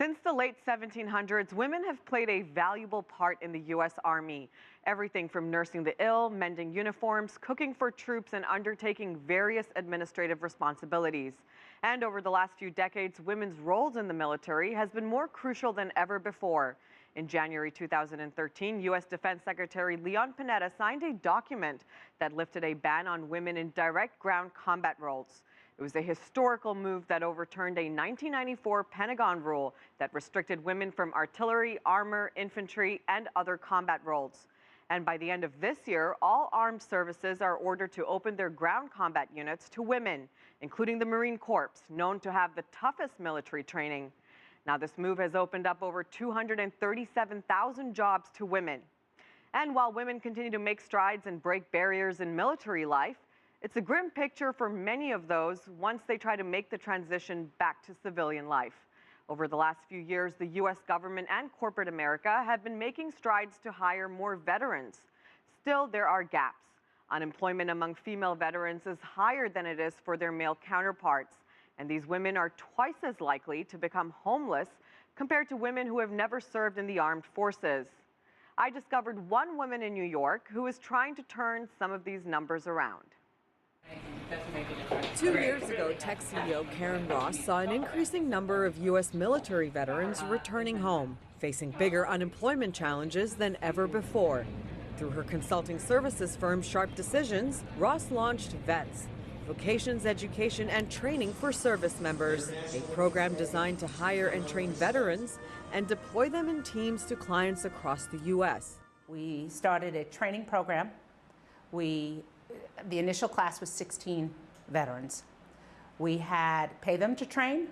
Since the late 1700s, women have played a valuable part in the U.S. Army. Everything from nursing the ill, mending uniforms, cooking for troops, and undertaking various administrative responsibilities. And over the last few decades, women's roles in the military has been more crucial than ever before. In January 2013, U.S. Defense Secretary Leon Panetta signed a document that lifted a ban on women in direct ground combat roles. It was a historical move that overturned a 1994 Pentagon rule that restricted women from artillery, armor, infantry, and other combat roles. And by the end of this year, all armed services are ordered to open their ground combat units to women, including the Marine Corps, known to have the toughest military training. Now, this move has opened up over 237,000 jobs to women. And while women continue to make strides and break barriers in military life, it's a grim picture for many of those once they try to make the transition back to civilian life. Over the last few years, the U.S. government and corporate America have been making strides to hire more veterans. Still, there are gaps. Unemployment among female veterans is higher than it is for their male counterparts, and these women are twice as likely to become homeless compared to women who have never served in the armed forces. I discovered one woman in New York who is trying to turn some of these numbers around. 2 years ago, tech CEO Karen Ross saw an increasing number of U.S. military veterans returning home, facing bigger unemployment challenges than ever before. Through her consulting services firm Sharp Decisions, Ross launched V.E.T.S, Vocations Education and Training for Service Members, a program designed to hire and train veterans and deploy them in teams to clients across the U.S. We started a training program. The initial class was 16 veterans. We had pay them to train.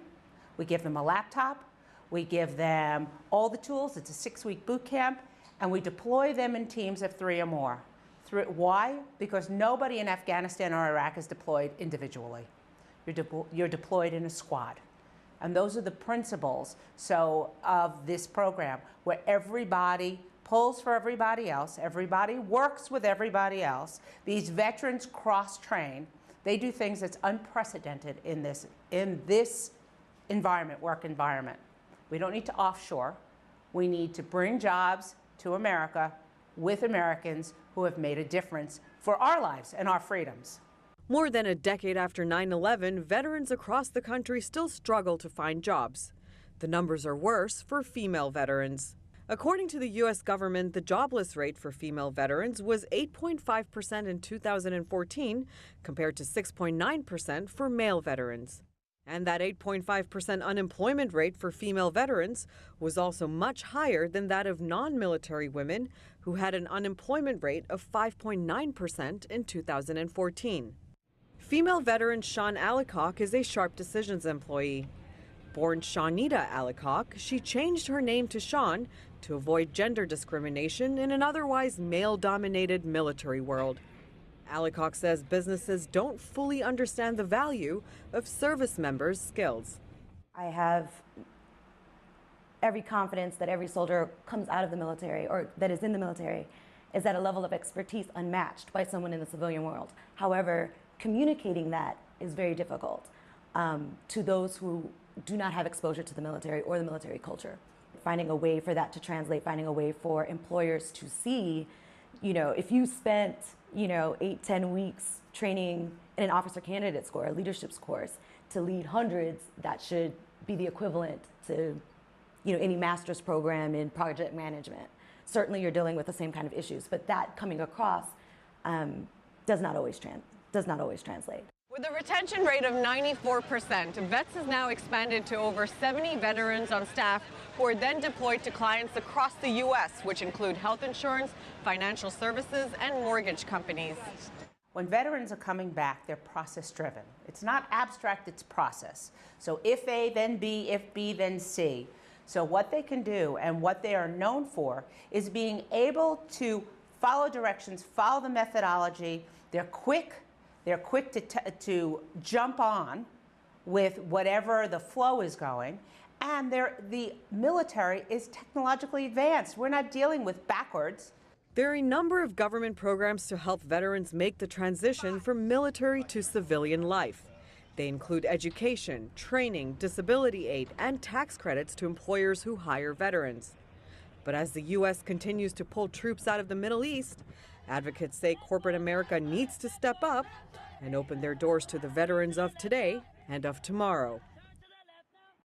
We give them a laptop. We give them all the tools. It's a 6-week boot camp, and we deploy them in teams of 3 or more. Why? Because nobody in Afghanistan or Iraq is deployed individually. You're deployed in a squad. And those are the principles of this program, where everybody pulls for everybody else, everybody works with everybody else. These veterans cross-train. They do things that's unprecedented in this environment, work environment. We don't need to offshore. We need to bring jobs to America with Americans who have made a difference for our lives and our freedoms. More than a decade after 9/11, veterans across the country still struggle to find jobs. The numbers are worse for female veterans. According to the U.S. government, the jobless rate for female veterans was 8.5% in 2014, compared to 6.9% for male veterans. And that 8.5% unemployment rate for female veterans was also much higher than that of non-military women, who had an unemployment rate of 5.9% in 2014. Female veteran Shaun Allicock is a Sharp Decisions employee. Born Shaunita Allicock, she changed her name to Shaun to avoid gender discrimination in an otherwise male-dominated military world. Allicock says businesses don't fully understand the value of service members' skills. I have every confidence that every soldier comes out of the military, or that is in the military, is at a level of expertise unmatched by someone in the civilian world. However, communicating that is very difficult to those who do not have exposure to the military or the military culture. Finding a way for that to translate, finding a way for employers to see, if you spent, 8-10 weeks training in an officer candidate's course, a leadership's course, to lead hundreds, that should be the equivalent to, any master's program in project management. Certainly you're dealing with the same kind of issues, but that coming across does not always translate. With a retention rate of 94%, V.E.T.S has now expanded to over 70 veterans on staff who are then deployed to clients across the U.S., which include health insurance, financial services, and mortgage companies. When veterans are coming back, they're process-driven. It's not abstract, it's process. So if A, then B, if B, then C. So what they can do and what they are known for is being able to follow directions, follow the methodology. They're quick to jump on with whatever the flow is going, and the military is technologically advanced. We're not dealing with backwards. There are a number of government programs to help veterans make the transition from military to civilian life. They include education, training, disability aid, and tax credits to employers who hire veterans. But as the U.S. continues to pull troops out of the Middle East, advocates say corporate America needs to step up and open their doors to the veterans of today and of tomorrow.